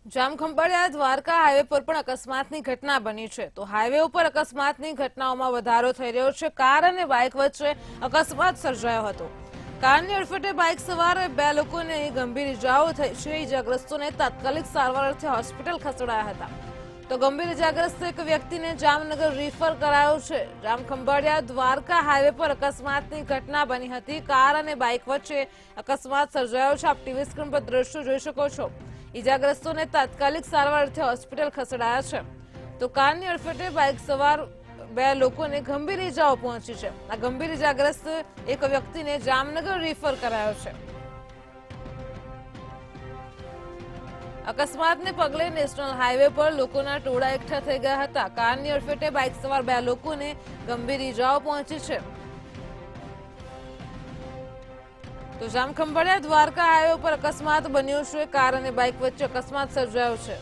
Jamkhambhaliya Dwarka highway પર પણ અકસ્માતની ઘટના બની છે તો હાઈવે ઉપર અકસ્માતની ઘટનાઓમાં વધારો થઈ રહ્યો છે। કાર અને બાઇક વચ્ચે અકસ્માત સર્જાયો હતો। કારની અડફેટે બાઇક સવાર બે લોકોને ગંભીર ઇજાઓ થઈ છે। ઇજાગ્રસ્તોને તાત્કાલિક સારવાર અર્થે હોસ્પિટલ ખસેડાયા હતા તો ગંભીર ઇજાગ્રસ્ત એક વ્યક્તિને જામનગર રેફર કરાયો છે। જામખંભાળિયા દ્વારકા હાઈવે પર અકસ્માતની ઘટના બની હતી। કાર અને બાઇક વચ્ચે અકસ્માત સર્જાયો છે। આપ ટીવી સ્ક્રીન પર દ્રશ્યો જોઈ શકો છો। ઇજાગ્રસ્તોને તાત્કાલિક સારવાર અર્થે હોસ્પિટલ ખસેડાયા છે તો કારની અડફેટે બાઇક સવાર બે લોકોને ગંભીર ઇજાઓ પહોંચી છે। આ ગંભીર ઇજાગ્રસ્ત એક વ્યક્તિને જામનગર રેફર કરાયો છે। અકસ્માતને પગલે નેશનલ હાઈવે પર લોકોના ટોળા એકઠા થઈ ગયા હતા। કારની અડફેટે બાઇક સવાર બે લોકોને ગંભીર ઇજાઓ પહોંચી છે તો જામખંભાળિયા દ્વારકા હાઈવે પર અકસ્માત બન્યો છે। કાર અને બાઇક વચ્ચે અકસ્માત સર્જાયો છે।